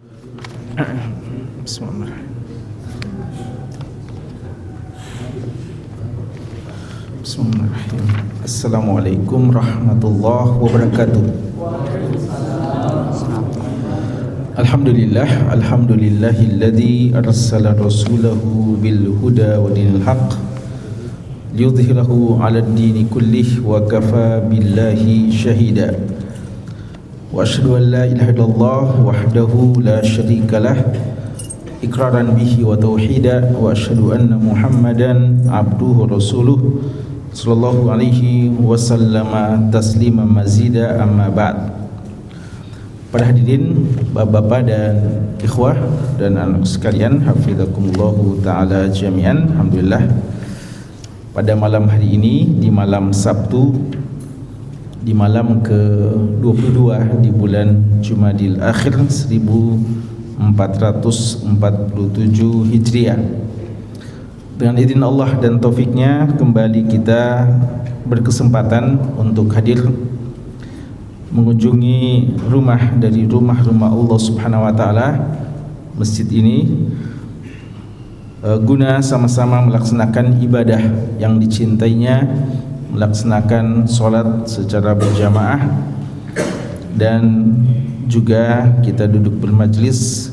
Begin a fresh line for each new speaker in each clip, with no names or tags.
Bismillahirrahmanirrahim. Bismillahirrahmanirrahim. Assalamualaikum warahmatullahi wabarakatuh. Alhamdulillahilladzi arsala rasulahu bil huda wa dinil haqq liyudhhirahu 'alad dini kullih wa kafa billahi shahida. Wa asyhadu an la ilaha illallah wahdahu la syarikalah iqraran bihi wa tauhida wa asyhadu anna Muhammadan abduhu rasuluh sallallahu alaihi wasallama tasliman mazida amma ba'd. Para hadirin, bapak-bapak dan ikhwah dan anak sekalian, hafizakumullahu taala jami'an. Alhamdulillah, pada malam hari ini, di malam Sabtu, di malam ke-22 di bulan Jumadil Akhir 1447 Hijriah, dengan izin Allah dan taufiknya kembali kita berkesempatan untuk hadir mengunjungi rumah dari rumah-rumah Allah Subhanahu wa taala, masjid ini, guna sama-sama melaksanakan ibadah yang dicintainya, melaksanakan sholat secara berjamaah, dan juga kita duduk bermajlis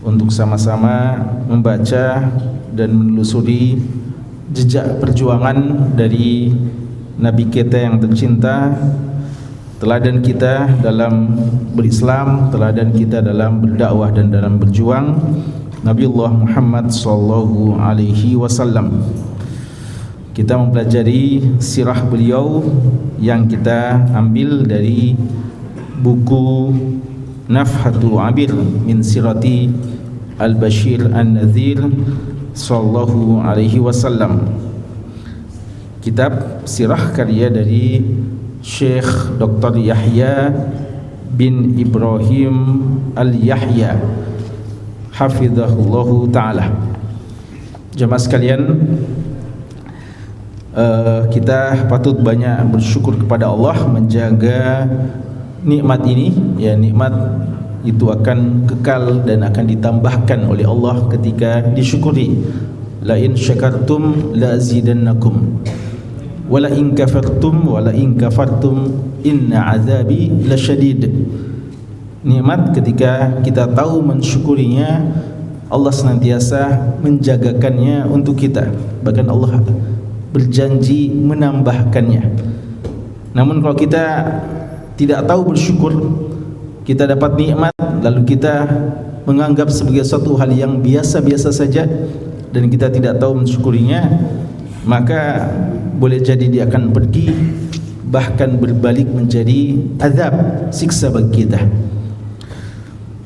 untuk sama-sama membaca dan menelusuri jejak perjuangan dari Nabi kita yang tercinta, teladan kita dalam berislam, teladan kita dalam berdakwah dan dalam berjuang, Nabiullah Muhammad sallallahu alaihi wasallam. Kita mempelajari sirah beliau yang kita ambil dari buku Nafhatul Abir min Sirati Al-Bashir An-Nadhir sallallahu alaihi wasallam. Kitab sirah karya dari Syekh Dr. Yahya bin Ibrahim Al-Yahya hafizahullahu ta'ala. Jemaah sekalian, kita patut banyak bersyukur kepada Allah menjaga nikmat ini. Ya, nikmat itu akan kekal dan akan ditambahkan oleh Allah ketika disyukuri. La in syakartum la azidannakum wa la in kafartum inna azabi lasyadid. Nikmat ketika kita tahu mensyukurinya, Allah senantiasa menjagakannya untuk kita. Bahkan Allah berjanji menambahkannya. Namun kalau kita tidak tahu bersyukur, kita dapat nikmat lalu kita menganggap sebagai suatu hal yang biasa-biasa saja dan kita tidak tahu mensyukurinya, maka boleh jadi dia akan pergi, bahkan berbalik menjadi azab, siksa bagi kita.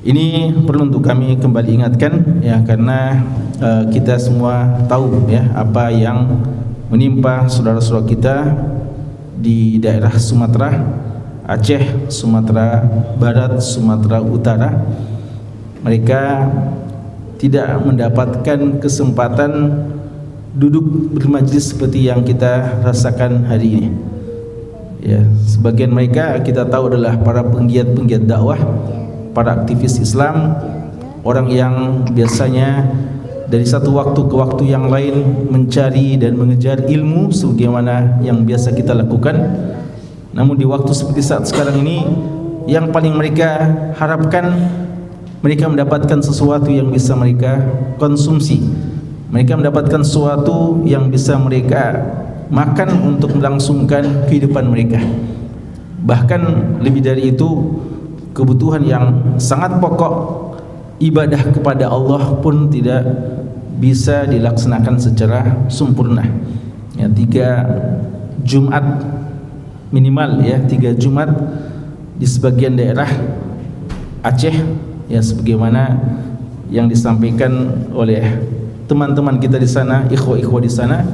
Ini perlu untuk kami kembali ingatkan, ya, karena kita semua tahu ya apa yang menimpa saudara-saudara kita di daerah Sumatera, Aceh, Sumatera Barat, Sumatera Utara. Mereka tidak mendapatkan kesempatan duduk bermajlis seperti yang kita rasakan hari ini. Ya, sebagian mereka kita tahu adalah para penggiat-penggiat dakwah, para aktivis Islam, orang yang biasanya dari satu waktu ke waktu yang lain mencari dan mengejar ilmu sebagaimana yang biasa kita lakukan. Namun di waktu seperti saat sekarang ini, yang paling mereka harapkan, mereka mendapatkan sesuatu yang bisa mereka konsumsi, mereka mendapatkan sesuatu yang bisa mereka makan untuk melangsungkan kehidupan mereka. Bahkan lebih dari itu, kebutuhan yang sangat pokok, ibadah kepada Allah pun tidak bisa dilaksanakan secara sempurna. Ya, 3 Jumat minimal, ya, 3 Jumat di sebagian daerah Aceh, ya, sebagaimana yang disampaikan oleh teman-teman kita di sana, ikhwah-ikhwah di sana,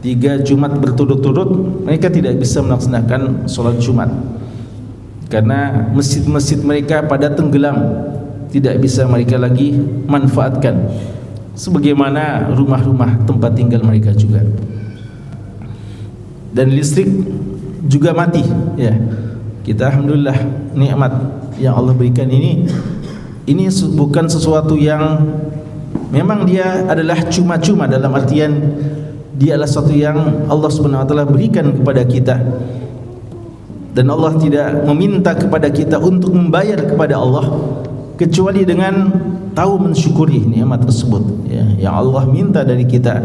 3 Jumat berturut-turut mereka tidak bisa melaksanakan sholat Jumat karena masjid-masjid mereka pada tenggelam, tidak bisa mereka lagi manfaatkan, sebagaimana rumah-rumah tempat tinggal mereka juga. Dan listrik juga mati, ya. Kita alhamdulillah nikmat yang Allah berikan ini ini bukan sesuatu yang memang dia adalah cuma-cuma, dalam artian dia adalah sesuatu yang Allah Subhanahu wa taala berikan kepada kita. Dan Allah tidak meminta kepada kita untuk membayar kepada Allah kecuali dengan tahu mensyukuri nikmat tersebut, ya. Yang Allah minta dari kita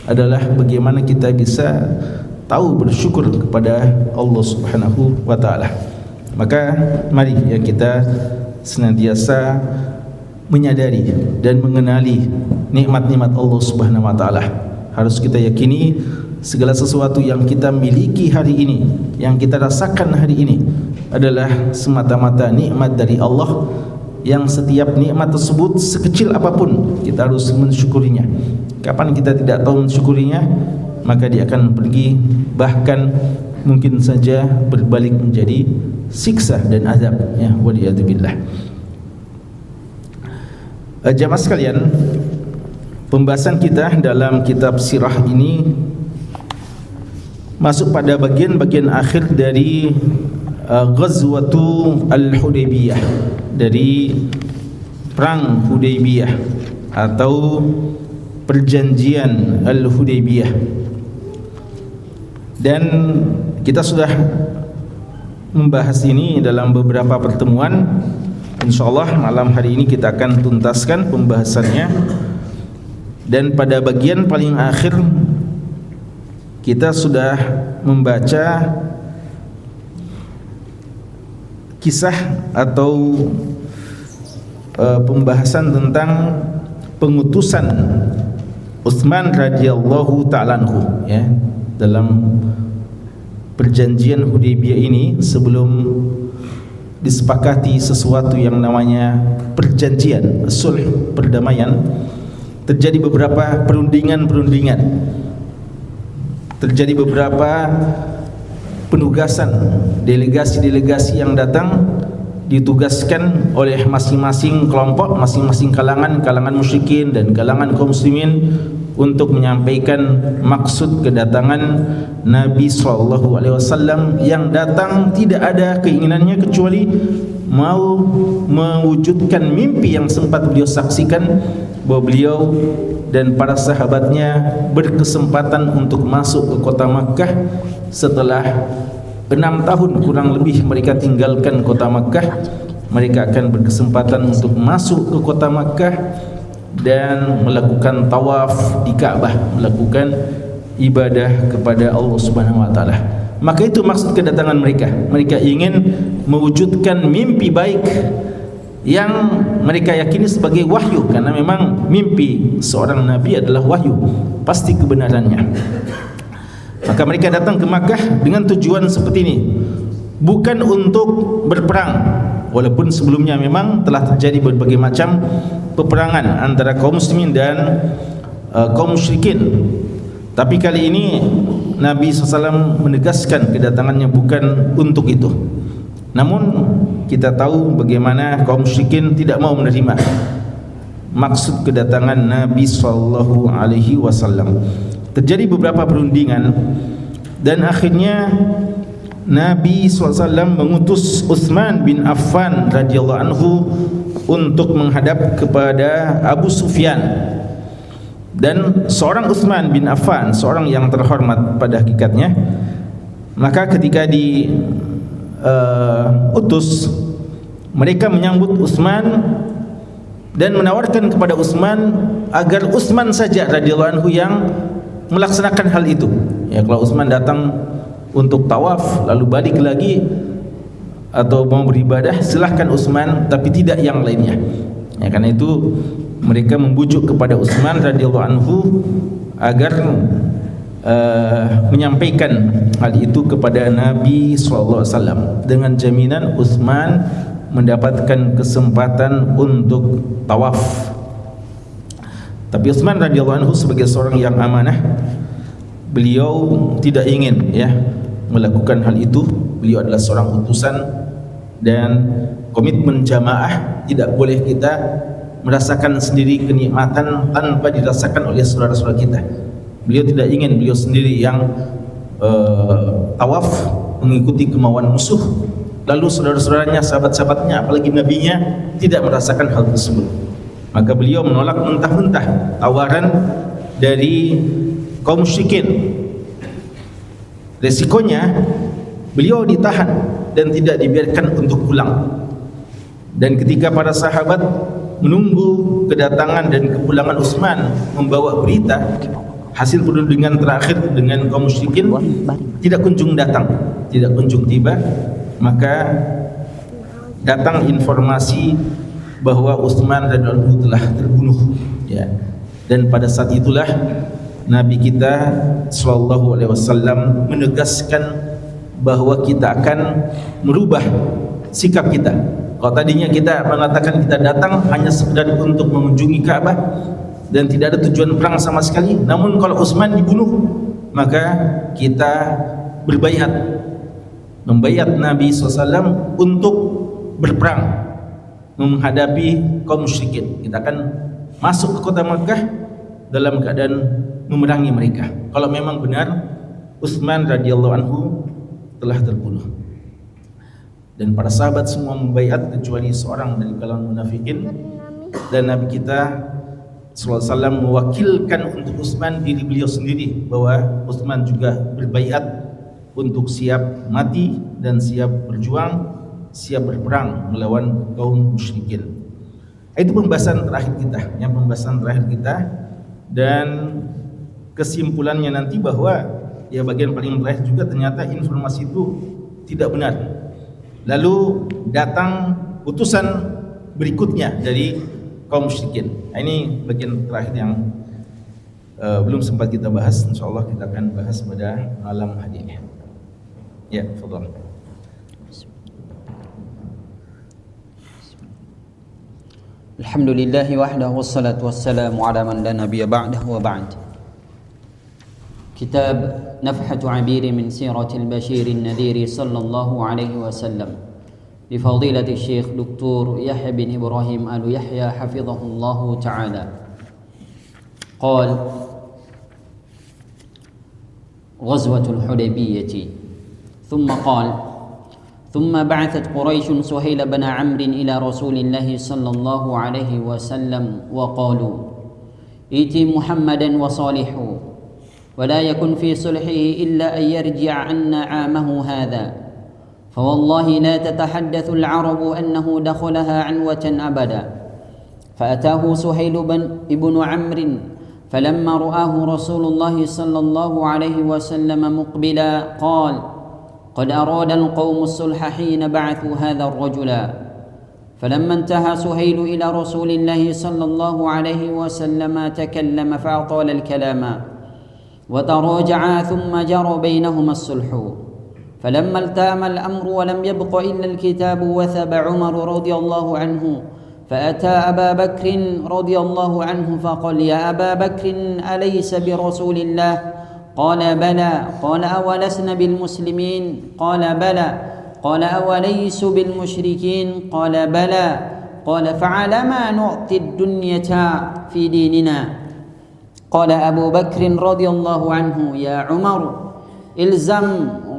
adalah bagaimana kita bisa tahu bersyukur kepada Allah Subhanahu wa taala. Maka mari ya kita senantiasa menyadari dan mengenali nikmat-nikmat Allah Subhanahu wa taala. Harus kita yakini segala sesuatu yang kita miliki hari ini, yang kita rasakan hari ini adalah semata-mata nikmat dari Allah, yang setiap nikmat tersebut sekecil apapun kita harus mensyukurinya. Kapan kita tidak tahu mensyukurinya, maka dia akan pergi, bahkan mungkin saja berbalik menjadi siksa dan azab, ya, waliyadzubillah. Jamaah sekalian, pembahasan kita dalam kitab sirah ini masuk pada bagian-bagian akhir dari Ghazwatu Al-Hudaybiyah, dari perang Hudaybiyah atau perjanjian Al-Hudaybiyah. Dan kita sudah membahas ini dalam beberapa pertemuan. InsyaAllah malam hari ini kita akan tuntaskan pembahasannya. Dan pada bagian paling akhir kita sudah membaca kisah atau pembahasan tentang pengutusan Utsman radhiyallahu ta'ala anhu, ya, dalam perjanjian Hudaybiyah ini. Sebelum disepakati sesuatu yang namanya perjanjian sulh, perdamaian, terjadi beberapa perundingan, terjadi beberapa penugasan delegasi-delegasi yang datang, ditugaskan oleh masing-masing kelompok, masing-masing kalangan musyrikin dan kalangan kaum muslimin untuk menyampaikan maksud kedatangan Nabi SAW, yang datang tidak ada keinginannya kecuali mau mewujudkan mimpi yang sempat beliau saksikan, bahwa beliau dan para sahabatnya berkesempatan untuk masuk ke kota Makkah setelah 6 tahun kurang lebih mereka tinggalkan kota Makkah. Mereka akan berkesempatan untuk masuk ke kota Makkah dan melakukan tawaf di Ka'bah, melakukan ibadah kepada Allah Subhanahu wa taala. Maka itu maksud kedatangan mereka. Mereka ingin mewujudkan mimpi baik yang mereka yakini sebagai wahyu, karena memang mimpi seorang nabi adalah wahyu, pasti kebenarannya. Maka mereka datang ke Makkah dengan tujuan seperti ini, bukan untuk berperang, walaupun sebelumnya memang telah terjadi berbagai macam peperangan antara kaum muslimin dan kaum musyrikin. Tapi kali ini Nabi SAW menegaskan kedatangannya bukan untuk itu. Namun kita tahu bagaimana kaum musyrikin tidak mau menerima maksud kedatangan Nabi SAW. Terjadi beberapa perundingan dan akhirnya Nabi SAW mengutus Utsman bin Affan radhiyallahu anhu untuk menghadap kepada Abu Sufyan. Dan seorang Utsman bin Affan, seorang yang terhormat pada hakikatnya, maka ketika utus, mereka menyambut Utsman dan menawarkan kepada Utsman agar Utsman saja radhiyallahu anhu yang melaksanakan hal itu. Ya, kalau Utsman datang untuk tawaf lalu balik lagi atau mau beribadah, silahkan Utsman, tapi tidak yang lainnya. Ya, karena itu mereka membujuk kepada Utsman radhiyallahu anhu agar menyampaikan hal itu kepada Nabi SAW dengan jaminan Utsman mendapatkan kesempatan untuk tawaf. Tapi Utsman radhiyallahu anhu sebagai seorang yang amanah, beliau tidak ingin melakukan hal itu. Beliau adalah seorang utusan dan komitmen jamaah tidak boleh kita merasakan sendiri kenikmatan tanpa dirasakan oleh saudara-saudara kita. Beliau tidak ingin beliau sendiri yang tawaf mengikuti kemauan musuh, lalu saudara-saudaranya, sahabat-sahabatnya, apalagi nabinya tidak merasakan hal tersebut. Maka beliau menolak mentah-mentah tawaran dari kaum musyrikin. Resikonya beliau ditahan dan tidak dibiarkan untuk pulang. Dan ketika para sahabat menunggu kedatangan dan kepulangan Utsman membawa berita hasil perundingan terakhir dengan kaum musyrikin, tidak kunjung datang, tidak kunjung tiba, maka datang informasi bahwa Utsman radhiyallahu anhu telah terbunuh, ya. Dan pada saat itulah Nabi kita sallallahu alaihi wasallam menegaskan bahwa kita akan merubah sikap kita. Kalau tadinya kita mengatakan kita datang hanya sekedar untuk mengunjungi Ka'bah dan tidak ada tujuan perang sama sekali, namun kalau Utsman dibunuh, maka kita berbaiat, membaiat Nabi SAW untuk berperang menghadapi kaum musyrikin. Kita akan masuk ke kota Makkah dalam keadaan memerangi mereka kalau memang benar Utsman radhiyallahu anhu telah terbunuh. Dan para sahabat semua membaiat kecuali seorang dari kalangan munafikin, dan Nabi kita sallallahu alaihi wasallam mewakilkan untuk Utsman diri beliau sendiri bahwa Utsman juga berbaiat untuk siap mati dan siap berjuang, siap berperang melawan kaum musyrikin. Itu pembahasan terakhir kita, pembahasan terakhir kita, dan kesimpulannya nanti bahwa ya bagian paling terakhir juga ternyata informasi itu tidak benar. Lalu datang utusan berikutnya dari kaum musyrikin. Nah, ini bagian terakhir yang belum sempat kita bahas. Insyaallah kita akan bahas pada malam hari ini. Ya, fadhal.
Alhamdulillah wahdahu wassalatu wassalamu ala man la nabiyya ba'dahu wa ba'd. Kitab Nafhatu 'Abir min Siratil Bashir an-Nadhir sallallahu alaihi wasallam li fadilati Syekh Dr. Yahya bin Ibrahim Al-Yahya hafizahullah ta'ala. Qala Ghazwatul Hudaybiyah. Thumma qala ثم بعثت قريش سهيل بن عمرو إلى رسول الله صلى الله عليه وسلم وقالوا ائت محمدا وصالحه ولا يكن في صلحه إلا أن يرجع عنا عامه هذا فوالله لا تتحدث العرب أنه دخلها عنوة أبدا. فأتاه سهيل بن عمرو فلما رآه رسول الله صلى الله عليه وسلم مقبلا قال قد أراد القوم الصلح حين بعثوا هذا الرجل. فلما انتهى سهيل إلى رسول الله صلى الله عليه وسلم تكلم فأطال الكلام وتراجعا ثم جرى بينهما الصلح. فلما التام الأمر ولم يبق إلا الكتاب وثب عمر رضي الله عنه فأتى أبا بكر رضي الله عنه فقال يا أبا بكر أليس برسول الله؟ قال بلى. قال أولسن بالمسلمين؟ قال بلى. قال أوليس بالمشركين؟ قال بلى. قال فعلى ما نعطي الدنيا في ديننا؟ قال أبو بكر رضي الله عنه يا عمر إلزم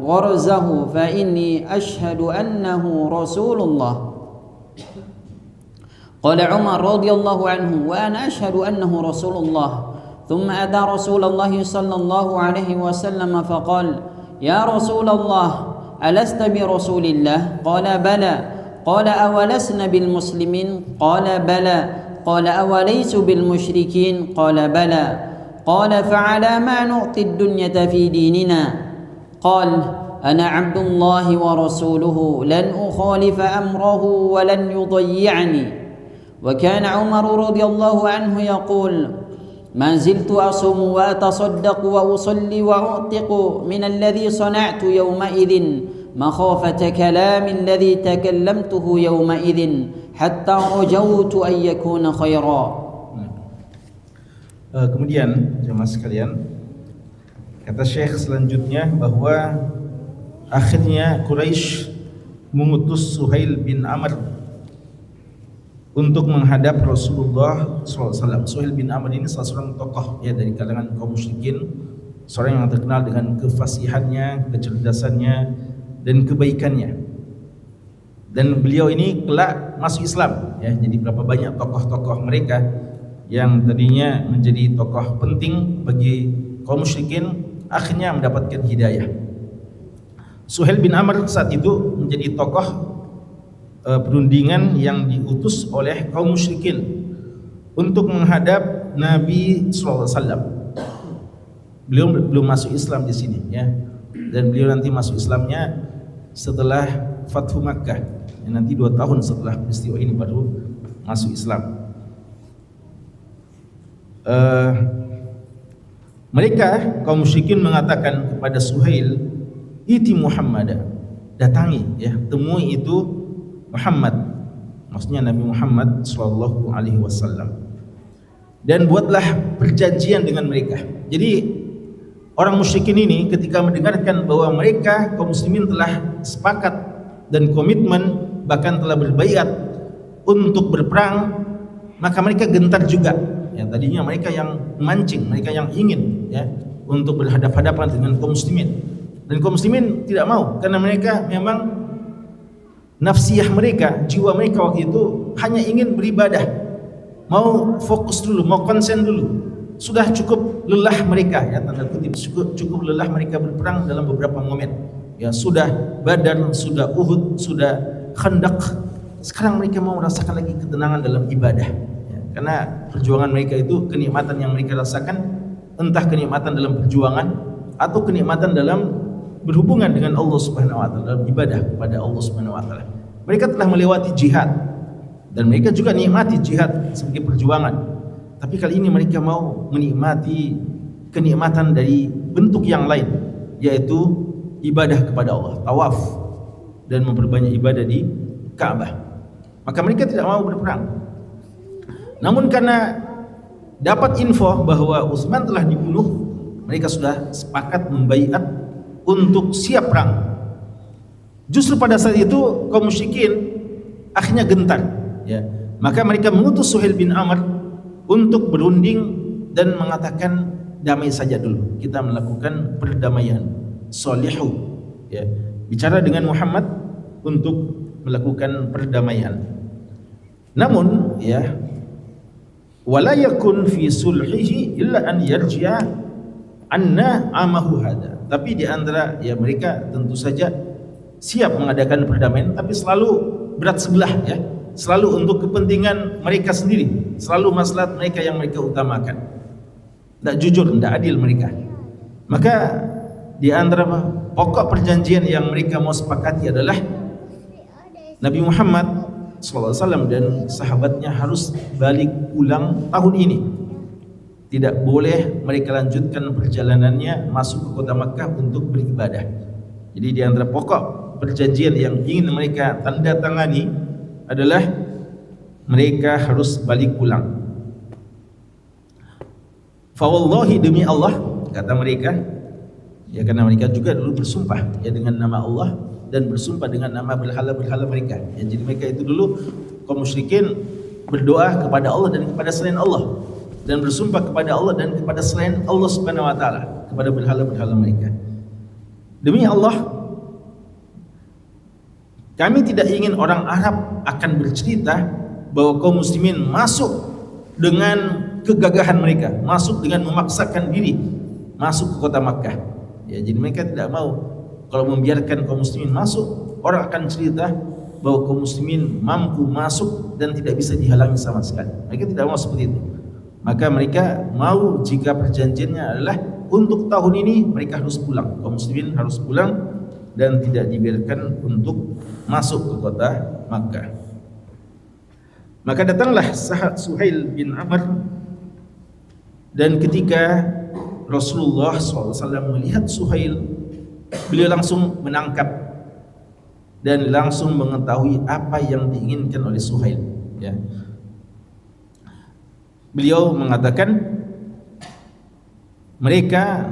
غرزه فإني أشهد أنه رسول الله. قال عمر رضي الله عنه وأنا أشهد أنه رسول الله. ثم أتى رسول الله صلى الله عليه وسلم فقال يا رسول الله ألست برسول الله؟ قال بلى. قال أولسن بالمسلمين؟ قال بلى. قال أوليس بالمشركين؟ قال بلى. قال فعلى ما نعطي الدنيا في ديننا؟ قال أنا عبد الله ورسوله لن أخالف أمره ولن يضيعني. وكان عمر رضي الله عنه يقول ما زلت أصوم وأتصدق وأصلي وأعتق من الذي صنعت يومئذ مخافة كلام الذي تكلمته يومئذ حتى رجوت أن يكون خيرا.
Kemudian jemaah sekalian, kata Syekh selanjutnya bahwa akhirnya Quraisy mengutus Suhail bin Amr untuk menghadap Rasulullah SAW. Suhail bin Amr ini salah seorang tokoh ya dari kalangan kaum musyrikin, seorang yang terkenal dengan kefasihannya, kecerdasannya, dan kebaikannya. Dan beliau ini kelak masuk Islam ya. Jadi berapa banyak tokoh-tokoh mereka yang tadinya menjadi tokoh penting bagi kaum musyrikin akhirnya mendapatkan hidayah. Suhail bin Amr saat itu menjadi tokoh perundingan yang diutus oleh kaum musyrikin untuk menghadap Nabi sallallahu alaihi wasallam. Beliau belum masuk Islam di sini ya. Dan beliau nanti masuk Islamnya setelah Fathu Makkah. Ya, nanti 2 tahun setelah peristiwa ini baru masuk Islam. Mereka kaum musyrikin mengatakan kepada Suhail, "Iti Muhammad." Datangi ya, temui itu Muhammad. Maksudnya Nabi Muhammad sallallahu alaihi wasallam. Dan buatlah perjanjian dengan mereka. Jadi orang musyrikin ini ketika mendengarkan bahwa mereka kaum muslimin telah sepakat dan komitmen, bahkan telah berbaiat untuk berperang, maka mereka gentar juga. Ya, tadinya mereka yang memancing, mereka yang ingin ya untuk berhadapan-hadapan dengan kaum muslimin. Dan kaum muslimin tidak mau karena mereka memang nafsiyah mereka, jiwa mereka waktu itu hanya ingin beribadah. Mau fokus dulu, mau konsen dulu. Sudah cukup lelah mereka ya, tanda kutip, cukup lelah mereka berperang dalam beberapa momen. Ya, sudah Badar, sudah Uhud, sudah Khandaq. Sekarang mereka mau merasakan lagi ketenangan dalam ibadah. Ya, karena perjuangan mereka itu, kenikmatan yang mereka rasakan, entah kenikmatan dalam perjuangan atau kenikmatan dalam berhubungan dengan Allah Subhanahu wa taala, dalam ibadah kepada Allah Subhanahu wa taala. Mereka telah melewati jihad dan mereka juga nikmati jihad sebagai perjuangan. Tapi kali ini mereka mau menikmati kenikmatan dari bentuk yang lain, yaitu ibadah kepada Allah, tawaf dan memperbanyak ibadah di Ka'bah. Maka mereka tidak mau berperang. Namun karena dapat info bahwa Utsman telah dibunuh, mereka sudah sepakat membaiat untuk siap perang. Justru pada saat itu kaum musyrikin akhirnya gentar ya. Maka mereka mengutus Suhail bin Amr untuk berunding dan mengatakan damai saja dulu. Kita melakukan perdamaian, solihu ya. Bicara dengan Muhammad untuk melakukan perdamaian. Namun ya, wala yakun fi sulhihi illa an yarji'a anna amahu hada. Tapi di antara ya mereka tentu saja siap mengadakan perdamaian, tapi selalu berat sebelah ya, selalu untuk kepentingan mereka sendiri, selalu maslahat mereka yang mereka utamakan. Tidak jujur, tidak adil mereka. Maka di antara pokok perjanjian yang mereka mau sepakati adalah Nabi Muhammad SAW dan sahabatnya harus balik pulang tahun ini. Tidak boleh mereka lanjutkan perjalanannya masuk ke kota Makkah untuk beribadah. Jadi di antara pokok perjanjian yang ingin mereka tanda tangani adalah mereka harus balik pulang. Fa wallahi, demi Allah, kata mereka, ya karena mereka juga dulu bersumpah ya dengan nama Allah dan bersumpah dengan nama berhala-berhala mereka. Ya, jadi mereka itu dulu kaum musyrikin berdoa kepada Allah dan kepada selain Allah, dan bersumpah kepada Allah dan kepada selain Allah Subhanahu wa taala, kepada berhala-berhala mereka. Demi Allah, kami tidak ingin orang Arab akan bercerita bahwa kaum muslimin masuk dengan kegagahan mereka, masuk dengan memaksakan diri masuk ke kota Makkah. Ya, jadi mereka tidak mau kalau membiarkan kaum muslimin masuk, orang akan cerita bahwa kaum muslimin mampu masuk dan tidak bisa dihalangi sama sekali. Mereka tidak mau seperti itu. Maka mereka mau jika perjanjiannya adalah untuk tahun ini mereka harus pulang, kaum muslimin harus pulang dan tidak dibiarkan untuk masuk ke kota Makkah. Maka datanglah Suhail bin Amr, dan ketika Rasulullah SAW melihat Suhail, beliau langsung menangkap dan langsung mengetahui apa yang diinginkan oleh Suhail ya. Beliau mengatakan mereka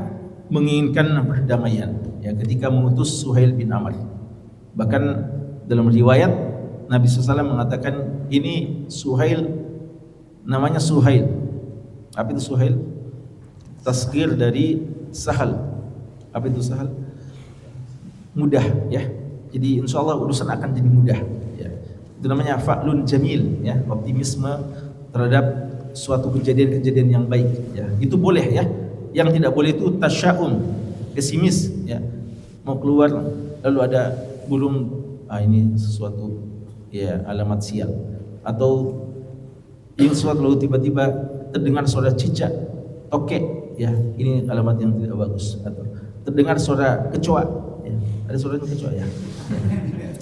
menginginkan perdamaian ya ketika mengutus Suhail bin Amr. Bahkan dalam riwayat Nabi SAW mengatakan ini Suhail, namanya Suhail. Apa itu Suhail? Tasghir dari Sahal. Apa itu Sahal? Mudah ya. Jadi insya Allah urusan akan jadi mudah. Itu namanya fa'lun jamil, ya, optimisme terhadap suatu kejadian-kejadian yang baik, ya. Itu boleh, ya. Yang tidak boleh itu tasya'um, pesimis, ya. Mau keluar lalu ada burung, ini sesuatu, ya, alamat sial. Atau yang sesuatu lalu tiba-tiba terdengar suara cicak, tokek, ya, ini alamat yang tidak bagus. Atau terdengar suara kecoa, ya. Ada suara kecoa, ya.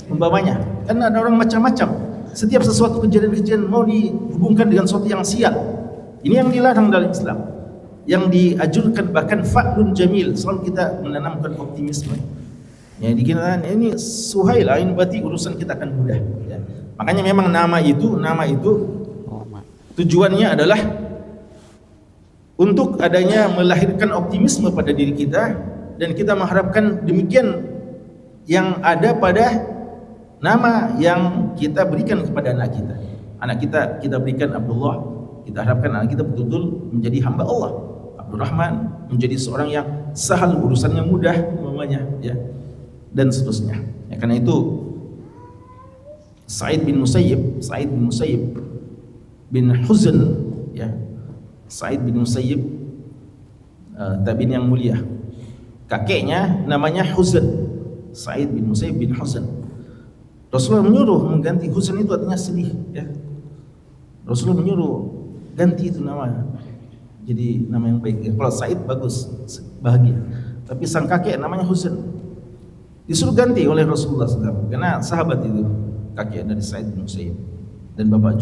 Umpamanya, karena ada orang macam-macam. Setiap sesuatu kejadian-kejadian mau dihubungkan dengan sesuatu yang sial. Ini yang dilarang dalam Islam. Yang diajurkan bahkan fa'lun jamil, selalu kita menanamkan optimisme. Ya, dikira ini Suhail, ini berarti urusan kita akan mudah, ya. Makanya memang nama itu tujuannya adalah untuk adanya melahirkan optimisme pada diri kita, dan kita mengharapkan demikian yang ada pada nama yang kita berikan kepada anak kita. Anak kita berikan Abdullah, kita harapkan anak kita betul-betul menjadi hamba Allah. Abdurrahman menjadi seorang yang sahal, urusannya mudah umpamanya, ya, dan seterusnya. Ya, karena itu Sa'id bin Musayyib bin Huzn, ya, Sa'id bin Musayyib tabi'in yang mulia. Kakeknya namanya Huzn, Sa'id bin Musayyib bin Huzn. Rasulullah menyuruh mengganti, Huzn itu artinya sedih, ya. Rasulullah menyuruh ganti itu nama, jadi nama yang baik. Kalau Sa'id bagus, bahagia. Tapi sang kakek namanya Huzn, disuruh ganti oleh Rasulullah SAW, karena sahabat itu kakek dari Sa'id bin Musayyib, dan bapak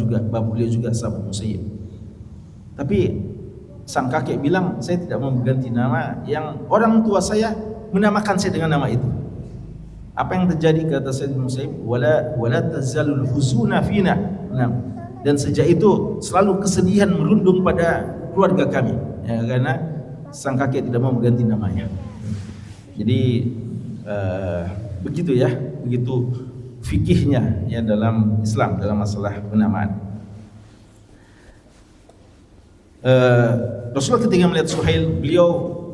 beliau juga sahabat Musayyib. Tapi sang kakek bilang, saya tidak mau mengganti nama yang orang tua saya menamakan saya dengan nama itu. Apa yang terjadi, kata Sa'id bin Musayyib, wala tazalul huzuna fina. Nah, dan sejak itu selalu kesedihan merundung pada keluarga kami, ya, karena sang kakek tidak mau mengganti namanya. Jadi begitu, ya, begitu fikihnya, ya, dalam Islam dalam masalah penamaan. Rasulullah ketika melihat Suhail, beliau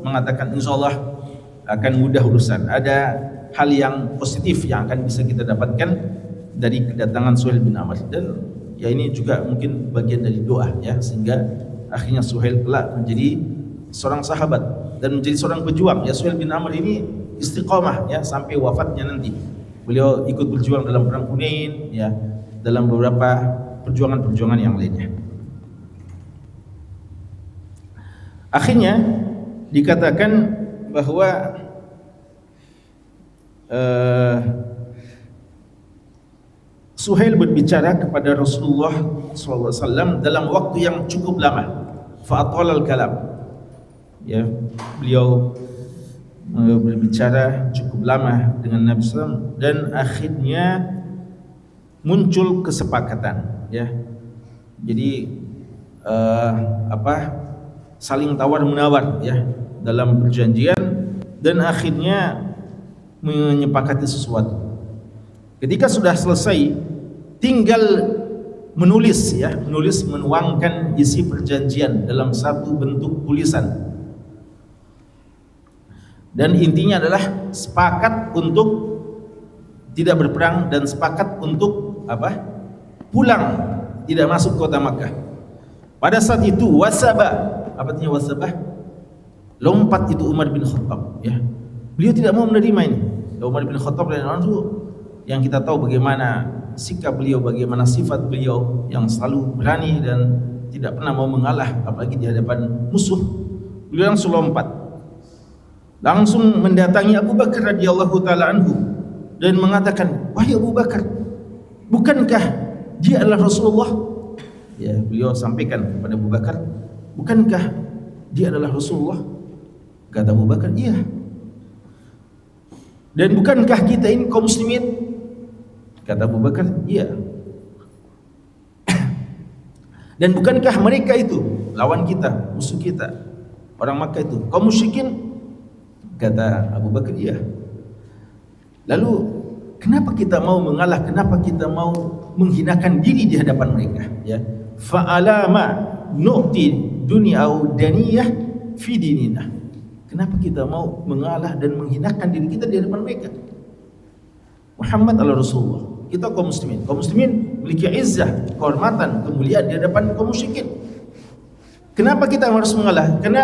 mengatakan insyaallah akan mudah urusan. Ada hal yang positif yang akan bisa kita dapatkan dari kedatangan Suhail bin Amr, dan ya ini juga mungkin bagian dari doa, ya, sehingga akhirnya Suhail kelak menjadi seorang sahabat dan menjadi seorang pejuang. Ya, Suhail bin Amr ini istiqamah, ya, sampai wafatnya nanti. Beliau ikut berjuang dalam perang Hunain, ya, dalam beberapa perjuangan-perjuangan yang lainnya. Akhirnya dikatakan bahwa Suhail berbicara kepada Rasulullah SAW dalam waktu yang cukup lama. Fa'atal al-kalam, ya, beliau berbicara cukup lama dengan Nabi SAW, dan akhirnya muncul kesepakatan, ya. Jadi saling tawar menawar, ya, dalam perjanjian, dan akhirnya menyepakati sesuatu. Ketika sudah selesai, tinggal menulis, ya, menuangkan isi perjanjian dalam satu bentuk tulisan. Dan intinya adalah sepakat untuk tidak berperang dan sepakat untuk pulang, tidak masuk kota Makkah. Pada saat itu wasabah, apa artinya wasabah? Lompat itu Umar bin Khattab, ya. Beliau tidak mau menerima ini. Umar bin Khattab radhiyallahu anhu, yang kita tahu bagaimana sikap beliau, bagaimana sifat beliau yang selalu berani dan tidak pernah mau mengalah, apalagi di hadapan musuh. Beliau langsung lompat, langsung mendatangi Abu Bakar radhiyallahu taala anhu dan mengatakan, "Wahai Abu Bakar, bukankah dia adalah Rasulullah?" Ya, beliau sampaikan kepada Abu Bakar, "Bukankah dia adalah Rasulullah?" Kata Abu Bakar, "Iya." "Dan bukankah kita ini kaum muslimin?" Kata Abu Bakar, "Iya." "Dan bukankah mereka itu lawan kita, musuh kita, orang Makkah itu, kaum musyrikin?" Kata Abu Bakar, "Iya." "Lalu kenapa kita mau mengalah? Kenapa kita mau menghinakan diri di hadapan mereka?" Ya, fa'alama nu'ti dunya au daniyah fi dinina. Kenapa kita mau mengalah dan menghinakan diri kita di hadapan mereka? Muhammad adalah Rasulullah, kita kaum muslimin. Kaum muslimin memiliki izzah, kehormatan, kemuliaan di hadapan kaum musyrikin. Kenapa kita harus mengalah? Karena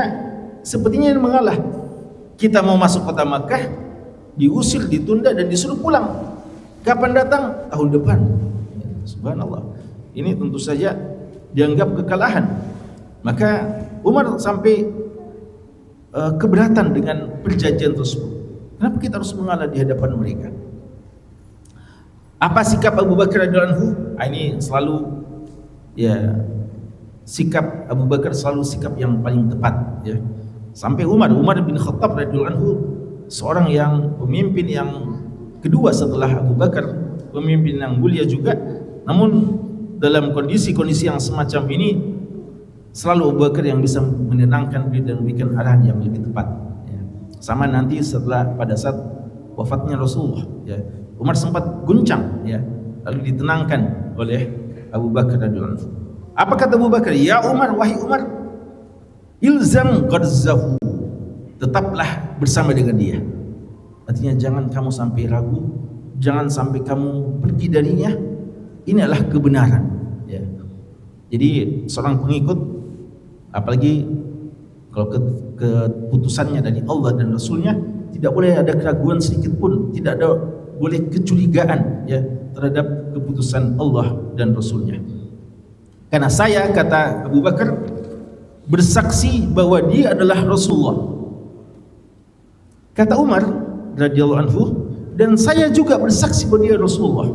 sepertinya yang mengalah. Kita mau masuk kota Makkah, diusir, ditunda dan disuruh pulang. Kapan datang? Tahun depan. Subhanallah. Ini tentu saja dianggap kekalahan. Maka Umar sampai keberatan dengan perjanjian tersebut. Kenapa kita harus mengalah di hadapan mereka? Apa sikap Abu Bakar radhiyallahu anhu? Ini selalu ya, sikap Abu Bakar selalu sikap yang paling tepat ya. Sampai Umar bin Khattab radhiyallahu anhu, seorang yang pemimpin yang kedua setelah Abu Bakar, pemimpin yang mulia juga, namun dalam kondisi-kondisi yang semacam ini selalu Abu Bakar yang bisa menenangkan diri dan memberikan arahan yang lebih tepat ya. Sama nanti pada saat wafatnya Rasulullah ya, Umar sempat guncang ya, lalu ditenangkan oleh Abu Bakar radhiyallahu anhu. Apa kata Abu Bakar? Ya Umar, wahai Umar, ilzam ghadzahu, tetaplah bersama dengan dia. Artinya jangan kamu sampai ragu, jangan sampai kamu pergi darinya. Ini adalah kebenaran ya. Jadi seorang pengikut, apalagi kalau keputusannya dari Allah dan Rasulnya, tidak boleh ada keraguan sedikit pun, tidak ada boleh kecurigaan ya terhadap keputusan Allah dan Rasulnya. Karena saya, kata Abu Bakar, bersaksi bahwa dia adalah Rasulullah. Kata Umar radhiyallahu anhu, dan saya juga bersaksi bahwa dia Rasulullah.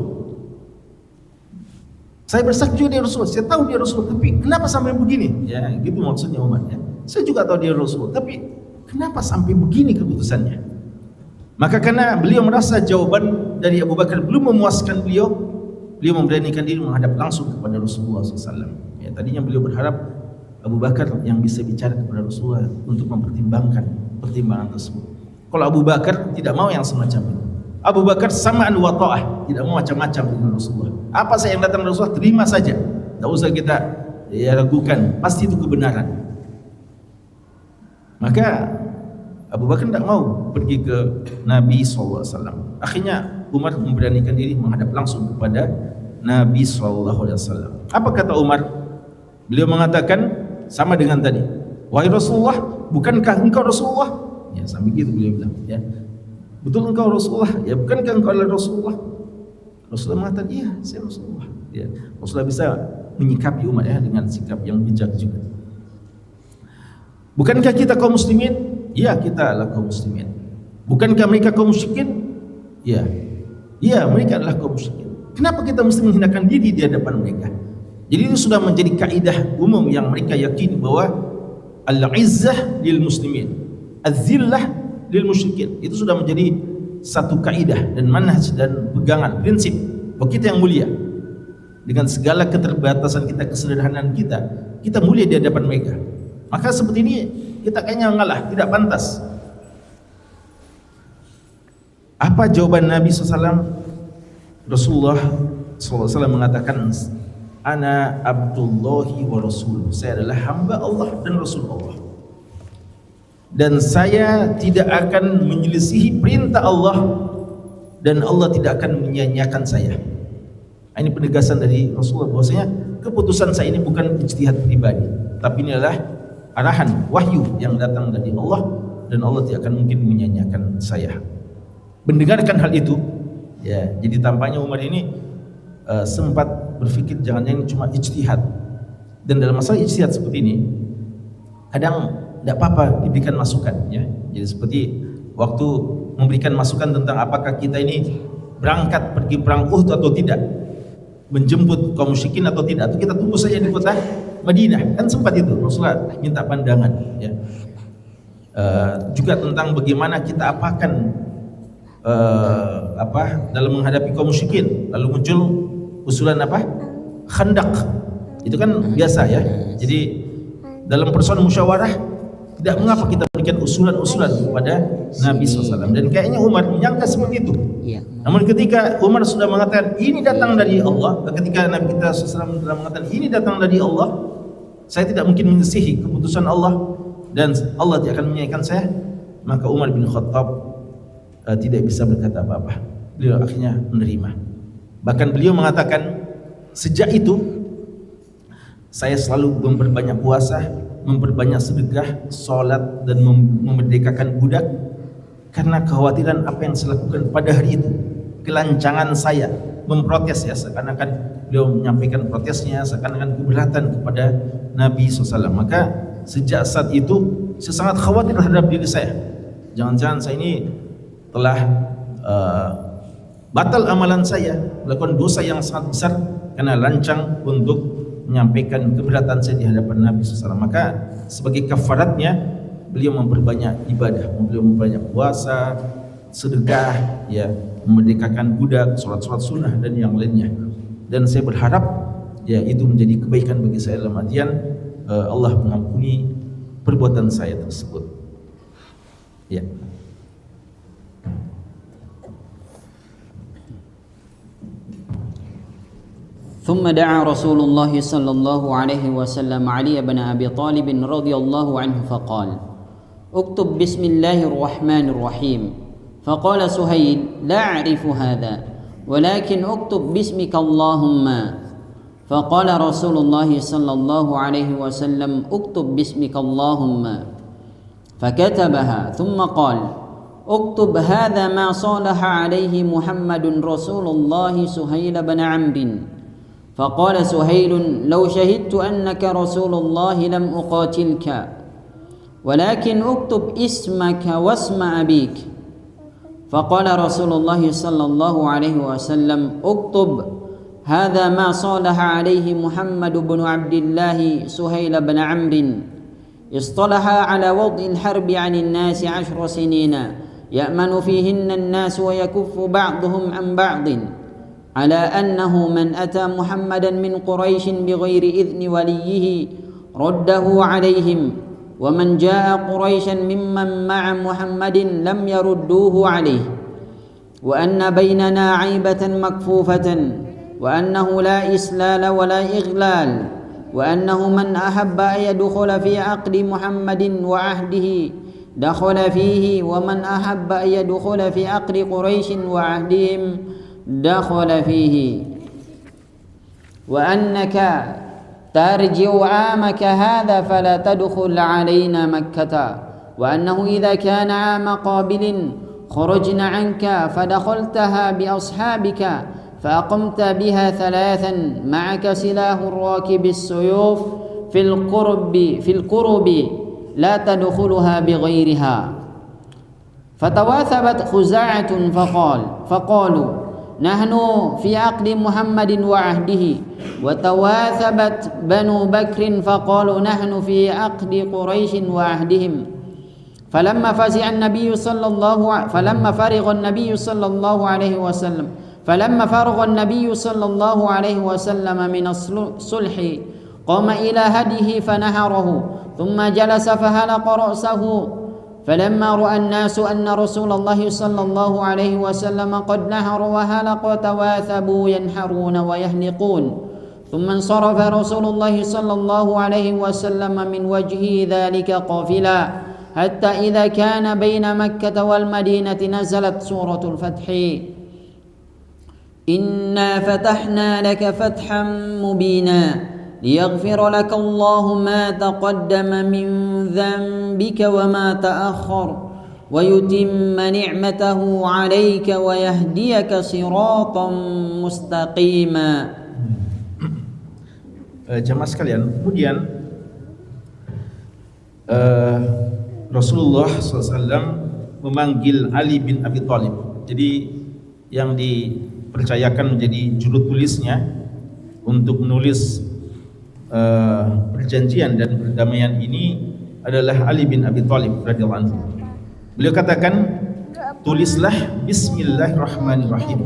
Saya bersaksi juga dia Rasulullah, saya tahu dia Rasulullah, tapi kenapa sampai begini? Ya, gitu maksudnya Umar ya. Saya juga tahu dia Rasulullah, tapi kenapa sampai begini keputusannya? Maka karena beliau merasa jawaban dari Abu Bakar belum memuaskan beliau memberanikan diri menghadap langsung kepada Rasulullah SAW. Ya, tadinya beliau berharap Abu Bakar yang bisa bicara kepada Rasulullah untuk mempertimbangkan pertimbangan tersebut. Kalau Abu Bakar tidak mau yang semacam itu. Abu Bakar sama'an wa ta'ah, tidak mau macam-macam dengan Rasulullah. Apa saya yang datang dari Rasulullah, terima saja. Tidak usah kita ragukan, pasti itu kebenaran. Maka Abu Bakar tidak mau pergi ke Nabi SAW. Akhirnya Umar memberanikan diri menghadap langsung kepada Nabi SAW. Apa kata Umar? Beliau mengatakan sama dengan tadi. Wahai Rasulullah, bukankah engkau Rasulullah? Ya, sampai gitu beliau bilang. Ya, betul engkau Rasulullah? Ya, bukankah engkau adalah Rasulullah? Rasulullah mengatakan, iya, saya Rasulullah. Ya, Rasulullah bisa menyikapi Umar ya dengan sikap yang bijak juga. Bukankah kita kaum muslimin? Ya, kita adalah kaum muslimin. Bukankah mereka kaum musyrikin? Ya, ya, mereka adalah kaum musyrikin. Kenapa kita mesti menghinakan diri di hadapan mereka? Jadi itu sudah menjadi kaidah umum yang mereka yakini bahwa al-izzah lil muslimin, az-zillah lil musyrikin. Itu sudah menjadi satu kaidah dan manhaj dan pegangan prinsip bahwa kita yang mulia. Dengan segala keterbatasan kita, kesederhanaan kita mulia di hadapan mereka. Maka seperti ini kita kayaknya ngalah, tidak pantas. Apa jawaban Nabi SAW? Rasulullah SAW mengatakan, Ana Abdullahi wa Rasuluh. Saya adalah hamba Allah dan Rasul Allah. Dan saya tidak akan menyelisihi perintah Allah, dan Allah tidak akan menyia-nyiakan saya. Ini penegasan dari Rasulullah bahwasanya keputusan saya ini bukan ijtihad pribadi, tapi ini adalah arahan wahyu yang datang dari Allah, dan Allah tidak akan mungkin menyia-nyiakan saya. Mendengarkan hal itu, ya, jadi tampaknya Umar ini sempat berpikir jangan-jangan cuma ijtihad. Dan dalam masalah ijtihad seperti ini, kadang tidak apa-apa diberikan masukan, ya. Jadi seperti waktu memberikan masukan tentang apakah kita ini berangkat pergi perang Uhud atau tidak, menjemput kaum musyrikin atau tidak, atau kita tunggu saja di kota Madinah. Kan sempat itu Rasulullah minta pandangan, ya. Juga tentang bagaimana kita apakan dalam menghadapi kaum musyrikin. Lalu muncul usulan apa? Khandaq. Itu kan biasa, ya. Jadi dalam persoalan musyawarah, tidak mengapa kita berikan usulan-usulan kepada Nabi SAW. Dan kayaknya Umar menyangka seperti itu. Namun ketika Umar sudah mengatakan ini datang dari Allah, ketika Nabi kita SAW sudah mengatakan ini datang dari Allah, saya tidak mungkin menyelisihi keputusan Allah, dan Allah tidak akan menyayangkan saya, maka Umar bin Khattab tidak bisa berkata apa-apa. Beliau akhirnya menerima. Bahkan beliau mengatakan, sejak itu saya selalu memperbanyak puasa, memperbanyak sedekah, sholat, dan memerdekakan budak, karena kekhawatiran apa yang saya lakukan pada hari itu, kelancangan saya memprotes, ya, seakan-akan beliau menyampaikan protesnya, seakan-akan keberatan kepada Nabi SAW. Maka sejak saat itu saya sangat khawatir terhadap diri saya. Jangan-jangan saya ini telah batal amalan saya, melakukan dosa yang sangat besar karena lancang untuk menyampaikan keberatan saya di hadapan Nabi SAW. Maka sebagai kafaratnya beliau memperbanyak ibadah, beliau memperbanyak puasa, sedekah, ya, memerdekakan budak, sholat-sholat sunnah dan yang lainnya. Dan saya berharap ya itu menjadi kebaikan bagi saya dalam artian Allah mengampuni perbuatan saya tersebut. Ya.
ثم دعا رسول الله صلى الله عليه وسلم علي بن أبي طالب رضي الله عنه فقال اكتب بسم الله الرحمن الرحيم. فقال سهيل لا أعرف هذا ولكن اكتب باسمك اللهم. فقال رسول الله صلى الله عليه وسلم اكتب باسمك اللهم. فكتبها ثم قال اكتب هذا ما صالح عليه محمد رسول الله سهيل بن عمرو. فقال سهيل لو شهدت أنك رسول الله لم أقاتلك ولكن اكتب اسمك واسم أبيك. فقال رسول الله صلى الله عليه وسلم اكتب هذا ما صالح عليه محمد بن عبد الله سهيل بن عمرو. اصطلح على وضع الحرب عن الناس 10 سنين يأمن فيهن الناس ويكف بعضهم عن بعض على أنه من أتى محمدا من قريش بغير إذن وليه رده عليهم ومن جاء قريشا ممن مع محمد لم يردوه عليه وأن بيننا عيبة مكفوفة وأنه لا إسلال ولا إغلال وأنه من أحب أن يدخل في عقد محمد وعهده دخل فيه ومن أحب أن يدخل في عقد قريش وعهدهم دخل فيه وأنك ترجع عامك هذا فلا تدخل علينا مكة وأنه إذا كان عام قابل خرجنا عنك فدخلتها بأصحابك فأقمت بها 3 معك سلاح الراكب السيوف في القرب لا تدخلها بغيرها. فتواثبت خزاعة فقالوا نحن في عقد محمد وعهده وتواثبت بنو بكر فقالوا نحن في عقد قريش وعهدهم. فلما فرغ النبي صلى الله عليه وسلم من الصلح قام إلى هديه فنهره ثم جلس فهلق رأسه. فلما رأى الناس أن رسول الله صلى الله عليه وسلم قد نهر وهلق تواثبوا ينحرون ويهلقون. ثم انصرف رسول الله صلى الله عليه وسلم من وجهه ذلك قافلا حتى إذا كان بين مكة والمدينة نزلت سورة الفتح إنا فتحنا لك فتحا مبينا ليغفر لك الله ما تقدم من ذنبك وما تأخر ويتم نعمته عليك ويهديك صراطا مستقيما.
Jamaah sekalian, kemudian Rasulullah SAW memanggil Ali bin Abi Thalib. Jadi yang dipercayakan menjadi juru tulisnya untuk menulis perjanjian dan perdamaian ini adalah Ali bin Abi Thalib radhiyallahu anhu. Beliau katakan, tulislah Bismillahirrahmanirrahim.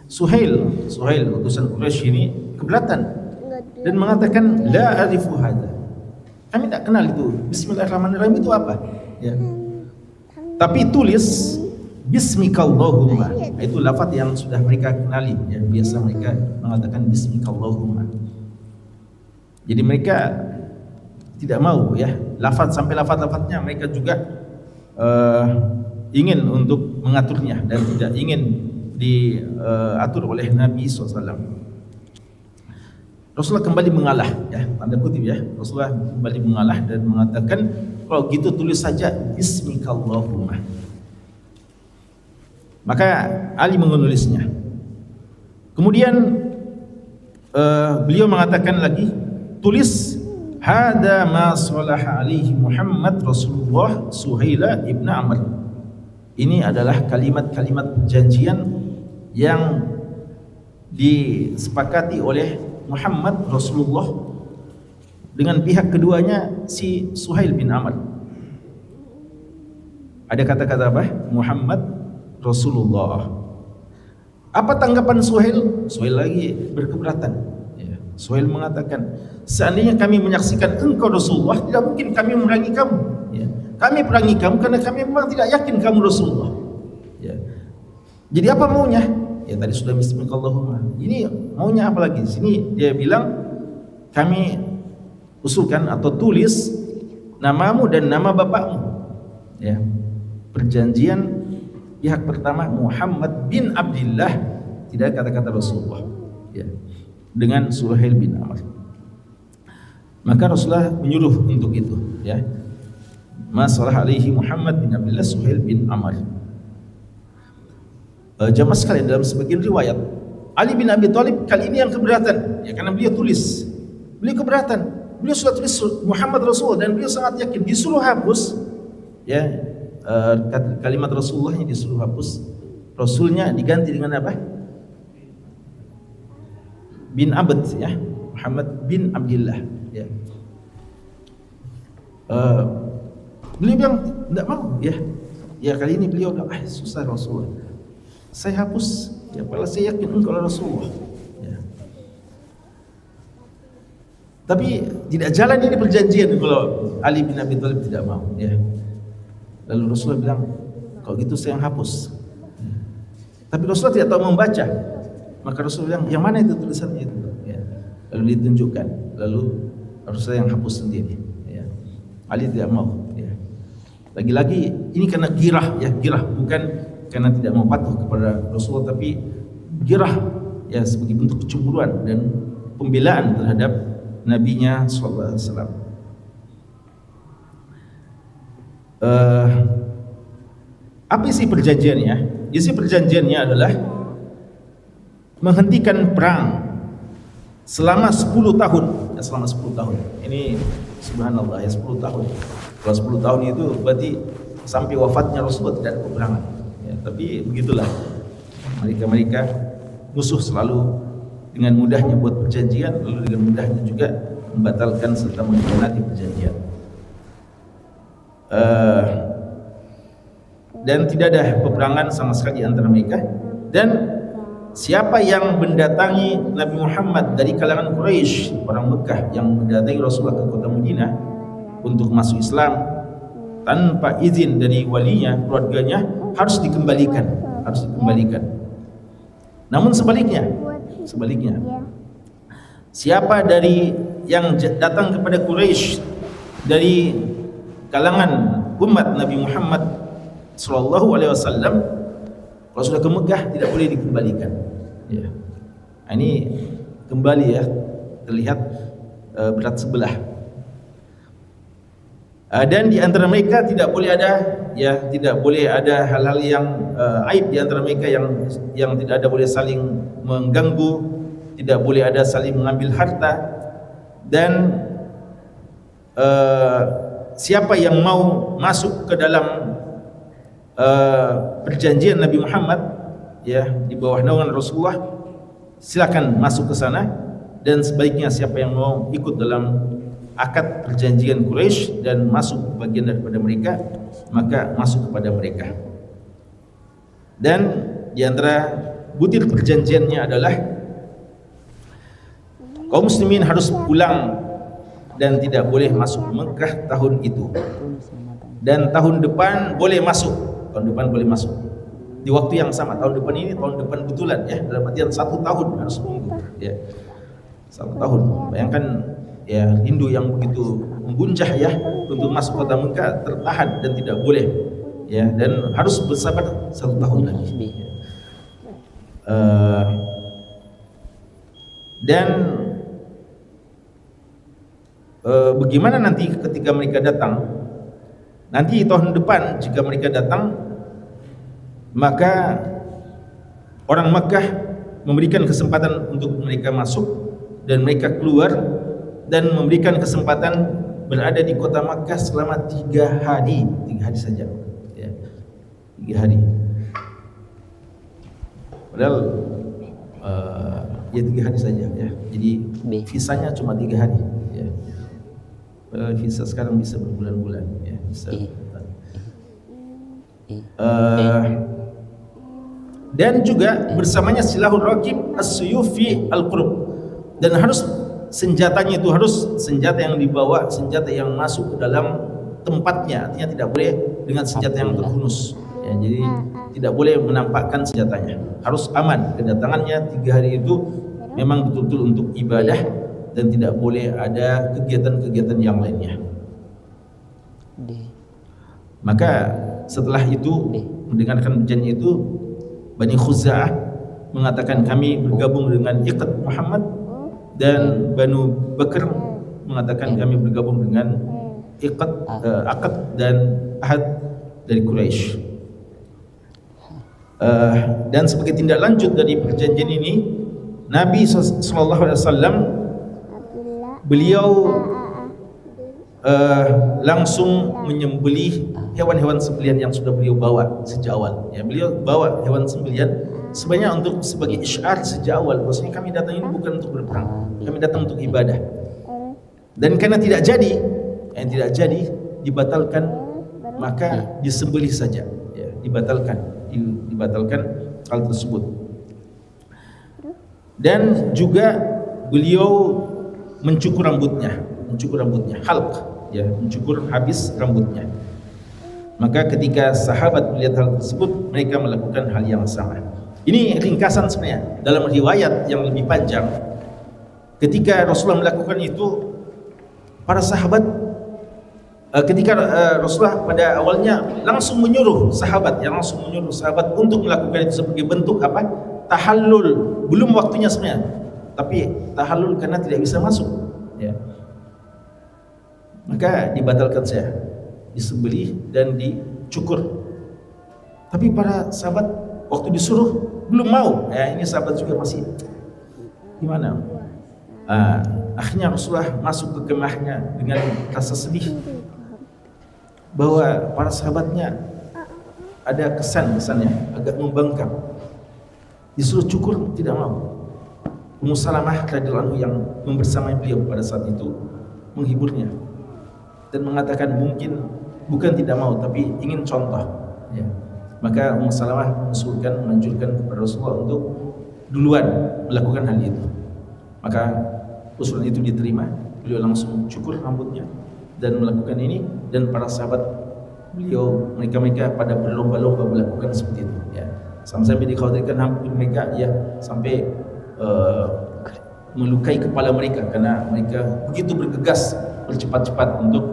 Suhail utusan Quraisy ini keberatan dan mengatakan la arifu hadza. Kami tak kenal itu Bismillahirrahmanirrahim itu apa, ya. Tapi tulis Bismikallahumma. Itu lafaz yang sudah mereka kenali, ya. Biasa mereka mengatakan Bismikallahumma. Jadi mereka tidak mau, ya, lafaz-lafaznya mereka juga ingin untuk mengaturnya dan tidak ingin diatur oleh Nabi SAW. Rasulullah kembali mengalah, ya, tanda kutip ya. Rasulullah kembali mengalah dan mengatakan, kalau gitu tulis saja Bismikallahumma. Maka Ali menulisnya. Kemudian beliau mengatakan lagi, tulis hada ma salaha alaihi Muhammad Rasulullah Suhaila ibn Amr. Ini adalah kalimat-kalimat perjanjian yang disepakati oleh Muhammad Rasulullah dengan pihak keduanya si Suhail bin Amr. Ada kata-kata apa? Muhammad Rasulullah. Apa tanggapan Suhail? Suhail lagi berkeberatan. Ya. Suhail mengatakan, seandainya kami menyaksikan engkau Rasulullah, tidak mungkin kami memerangi kamu. Ya. Kami perangi kamu karena kami memang tidak yakin kamu Rasulullah. Ya. Jadi apa maunya? Ya tadi sudah Bismillahirrahmanirrahim. Ini maunya apa lagi? Di sini dia bilang, kami usulkan atau tulis namamu dan nama bapakmu. Ya. Perjanjian pihak pertama Muhammad bin Abdullah, tidak kata-kata Rasulullah, ya, dengan Suhail bin Amr. Maka Rasulullah menyuruh untuk itu, ya. Masalah alaihi Muhammad bin Abdullah Suhail bin Amr. Jamaah sekalian, dalam sebagian riwayat Ali bin Abi Thalib kali ini yang keberatan, ya, karena beliau tulis, beliau keberatan, beliau sudah tulis Muhammad Rasul dan beliau sangat yakin, disuruh hapus, ya. Kalimat Rasulullahnya disuruh hapus, Rasulnya diganti dengan apa? Bin Abd, ya, Muhammad bin Abdullah, ya. Beliau bilang tidak mau, ya. Ya kali ini beliau bilang, susah Rasulullah, saya hapus, ya, padahal saya yakin engkau Rasulullah, ya. Tapi tidak jalan ini perjanjian kalau Ali bin Abi Thalib tidak mau, ya. Lalu Rasulullah bilang, kalau gitu saya yang hapus. Tapi Rasulullah tidak tahu membaca. Maka Rasulullah bilang, yang mana itu tulisannya itu? Ya. Lalu ditunjukkan. Lalu Rasulullah yang hapus sendiri. Ya. Ali tidak mau. Ya. Lagi-lagi ini karena girah, ya, girah, bukan karena tidak mau patuh kepada Rasulullah, tapi girah, ya, sebagai bentuk kecemburuan dan pembelaan terhadap nabinya sallallahu alaihi wasallam. Apa isi perjanjiannya? Isi perjanjiannya adalah menghentikan perang selama 10 tahun. Ya, selama 10 tahun. Ini subhanallah, ya, 10 tahun. Kalau 10 tahun itu berarti sampai wafatnya Rasulullah tidak ada peperangan. Ya, tapi begitulah. Mereka musuh selalu dengan mudahnya buat perjanjian, lalu dengan mudahnya juga membatalkan serta mengkhianati perjanjian. Dan tidak ada peperangan sama sekali antara mereka. Dan siapa yang mendatangi Nabi Muhammad dari kalangan Quraisy, orang Mekah yang mendatangi Rasulullah ke kota Madinah untuk masuk Islam tanpa izin dari walinya, keluarganya, harus dikembalikan, Namun sebaliknya, siapa dari yang datang kepada Quraisy dari kalangan umat Nabi Muhammad sallallahu alaihi wasallam, kalau sudah ke Mekah tidak boleh dikembalikan. Ya. Ini kembali, ya, terlihat berat sebelah. Dan di antara mereka tidak boleh ada, ya, tidak boleh ada hal-hal yang aib di antara mereka, yang tidak ada boleh saling mengganggu, tidak boleh ada saling mengambil harta, dan siapa yang mau masuk ke dalam perjanjian Nabi Muhammad, ya, di bawah naungan Rasulullah, silakan masuk ke sana. Dan sebaiknya siapa yang mau ikut dalam akad perjanjian Quraisy dan masuk bagian daripada mereka, maka masuk kepada mereka. Dan di antara butir perjanjiannya adalah kaum muslimin harus pulang dan tidak boleh masuk Mekah tahun itu. Dan tahun depan boleh masuk. Di waktu yang sama, tahun depan ini, tahun depan betulan, ya, dalam artian 1 tahun harus menunggu, ya. 1 tahun. Bayangkan, ya, Hindu yang begitu membuncah, ya, untuk masuk kota Mekah tertahan dan tidak boleh, ya, dan harus bersabar 1 tahun lagi. Dan bagaimana nanti ketika mereka datang? Nanti tahun depan jika mereka datang, maka orang Makkah memberikan kesempatan untuk mereka masuk dan mereka keluar, dan memberikan kesempatan berada di kota Makkah selama 3 hari, 3 hari saja, ya, 3 hari. Padahal ya 3 hari saja, ya. Jadi visanya cuma 3 hari, ya. Padahal visa sekarang bisa berbulan-bulan, ya, bisa. Dan juga bersamanya silahul rakib as-suyufi al-qurub, dan harus senjatanya itu harus senjata yang dibawa, senjata yang masuk ke dalam tempatnya, artinya tidak boleh dengan senjata yang terhunus, ya. Jadi tidak boleh menampakkan senjatanya, harus aman. Kedatangannya 3 hari itu memang betul-betul untuk ibadah dan tidak boleh ada kegiatan-kegiatan yang lainnya. Maka setelah itu mendengarkan perjanjian itu, Bani Khuza'ah mengatakan kami bergabung dengan Iqad Muhammad, dan Banu Bakr mengatakan kami bergabung dengan Aqad dan Ahad dari Quraisy. Dan sebagai tindak lanjut dari perjanjian ini, Nabi SAW beliau langsung menyembelih hewan-hewan sembelihan yang sudah beliau bawa sejak awal, ya. Beliau bawa hewan sembelihan sebanyak untuk sebagai isyar sejak awal bahwasanya kami datang ini bukan untuk berperang, kami datang untuk ibadah. Dan karena tidak jadi, dibatalkan, maka disembelih saja, ya, dibatalkan hal tersebut. Dan juga beliau mencukur rambutnya, halq, ya, mencukur habis rambutnya. Maka ketika sahabat melihat hal tersebut, mereka melakukan hal yang sama. Ini ringkasan sebenarnya. Dalam riwayat yang lebih panjang, ketika Rasulullah melakukan itu, para sahabat ketika Rasulullah pada awalnya langsung menyuruh sahabat untuk melakukan itu sebagai bentuk apa? Tahallul. Belum waktunya sebenarnya, tapi tahallul karena tidak bisa masuk, ya. Maka dibatalkan saja, disembelih dan dicukur. Tapi para sahabat waktu disuruh belum mau, ya. Ini sahabat juga masih gimana? Akhirnya Rasulullah masuk ke kemahnya dengan rasa sedih bahwa para sahabatnya ada kesannya agak membangkang. Disuruh cukur tidak mau. Ummu Salamah radhiyallahu anha yang membersamai beliau pada saat itu menghiburnya dan mengatakan mungkin bukan tidak mau tapi ingin contoh, ya. Maka Ummu Salamah menganjurkan kepada Rasulullah untuk duluan melakukan hal itu. Maka usulan itu diterima, beliau langsung cukur rambutnya dan melakukan ini, dan para sahabat beliau mereka pada berlomba-lomba melakukan seperti itu, ya. Sampai dikhawatirkan hampir mereka, ya, sampai melukai kepala mereka karena mereka begitu bergegas bercepat-cepat untuk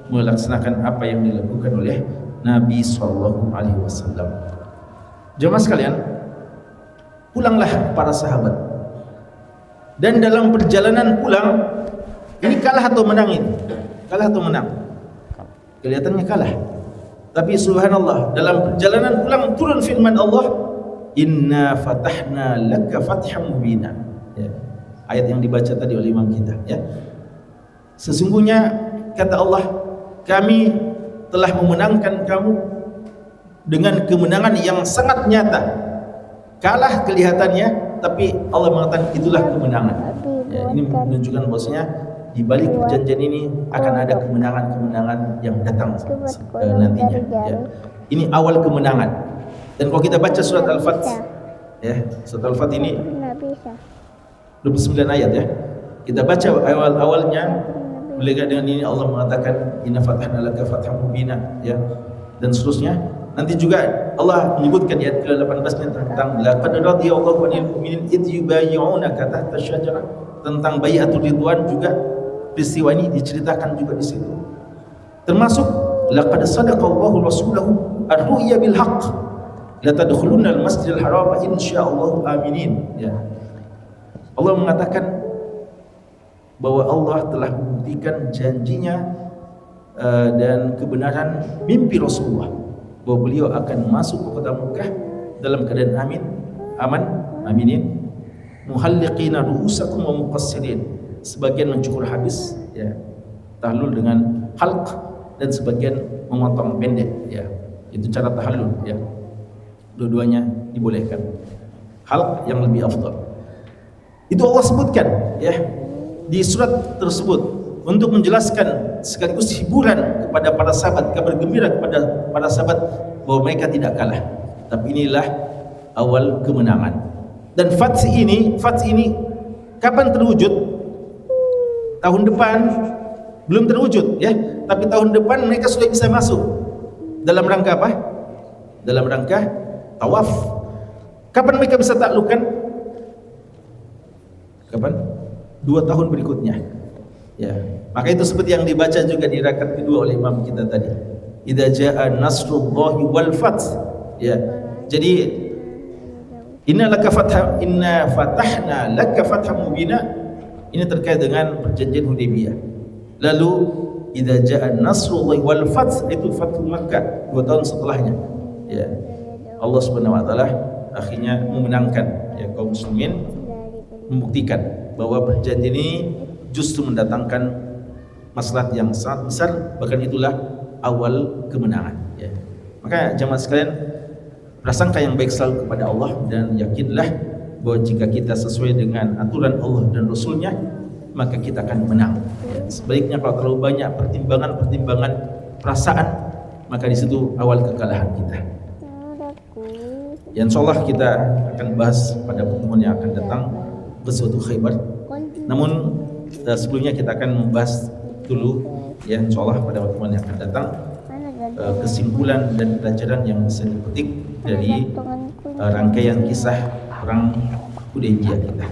melaksanakan apa yang dilakukan oleh Nabi SAW. Jemaah sekalian, pulanglah para sahabat, dan dalam perjalanan pulang ini kalah atau menang ini? Kalah atau menang? Kelihatannya kalah. Tapi subhanallah, dalam perjalanan pulang turun firman Allah, Inna fatahna laka fatham mubina, ya. Ayat yang dibaca tadi oleh imam kita, ya. Sesungguhnya kata Allah, kami telah memenangkan kamu dengan kemenangan yang sangat nyata. Kalah kelihatannya, tapi Allah mengatakan itulah kemenangan, ya. Ini menunjukkan bahwasanya di balik perjanjian ini akan ada kemenangan-kemenangan yang datang nantinya, ya. Ini awal kemenangan. Dan kalau kita baca surat Al-Fath, ya, surat Al-Fath ini 29 ayat, ya. Kita baca awal-awalnya, mulai dengan ini Allah mengatakan inna fatahna laka fatham mubina, ya, dan seterusnya. Nanti juga Allah menyebutkan di ayat ke-18 tentang laqad radiyallahu 'anil mu'minin idh yubayyi'unaka tahta syajarah, tentang bai'atul ridwan. Juga peristiwa ini diceritakan juga di situ. Termasuk laqad sadaqallahu rasulahu ar-ru'ya bil haqq la tadkhulunna al-masjidil haram insyaallah aminin, ya. Allah mengatakan bahwa Allah telah membuktikan janjinya dan kebenaran mimpi Rasulullah bahwa beliau akan masuk ke kota Mekah dalam keadaan aminin, muhalliqina ru'usakum wa muqassirin, sebagian mencukur habis ya, tahallul dengan halq, dan sebagian memotong pendek ya. Itu cara tahallul ya. Dua-duanya dibolehkan. Halq yang lebih afdal. Itu Allah sebutkan ya di surat tersebut untuk menjelaskan sekaligus hiburan kepada para sahabat, kabar gembira kepada para sahabat bahwa mereka tidak kalah. Tapi inilah awal kemenangan. Dan fath ini kapan terwujud? Tahun depan belum terwujud ya, tapi tahun depan mereka sudah bisa masuk. Dalam rangka apa? Dalam rangka tawaf. Kapan mereka bisa taklukkan? Kapan? 2 tahun berikutnya. Ya, maka itu seperti yang dibaca juga di rakaat kedua oleh imam kita tadi. Idza jaa nasrullahi wal fath. Ya. Jadi inna fatahna laka fatham mubina, ini terkait dengan perjanjian Hudaybiyah. Lalu idza jaa nasrullahi wal fath, itu Fathul Makkah 2 tahun setelahnya. Ya. Allah Subhanahu wa taala akhirnya memenangkan ya kaum muslimin, membuktikan bahwa perjanjian ini justru mendatangkan maslahat yang sangat besar, bahkan itulah awal kemenangan ya. Maka jemaah sekalian, prasangka yang baik selalu kepada Allah, dan yakinlah bahwa jika kita sesuai dengan aturan Allah dan Rasulnya, maka kita akan menang ya. Sebaliknya kalau terlalu banyak pertimbangan perasaan, maka di situ awal kekalahan kita. Ya, insyaallah kita akan bahas pada pertemuan yang akan datang Ghazwatul Khaybar. Namun sebelumnya kita akan membahas dulu ya, insyaallah pada pertemuan yang akan datang kesimpulan dan pelajaran yang bisa dipetik dari rangkaian kisah perang Hudaybiyah kita.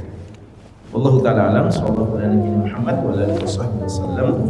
Wallahu taala alam, sallallahu alaihi Muhammad wa alihi wasallam.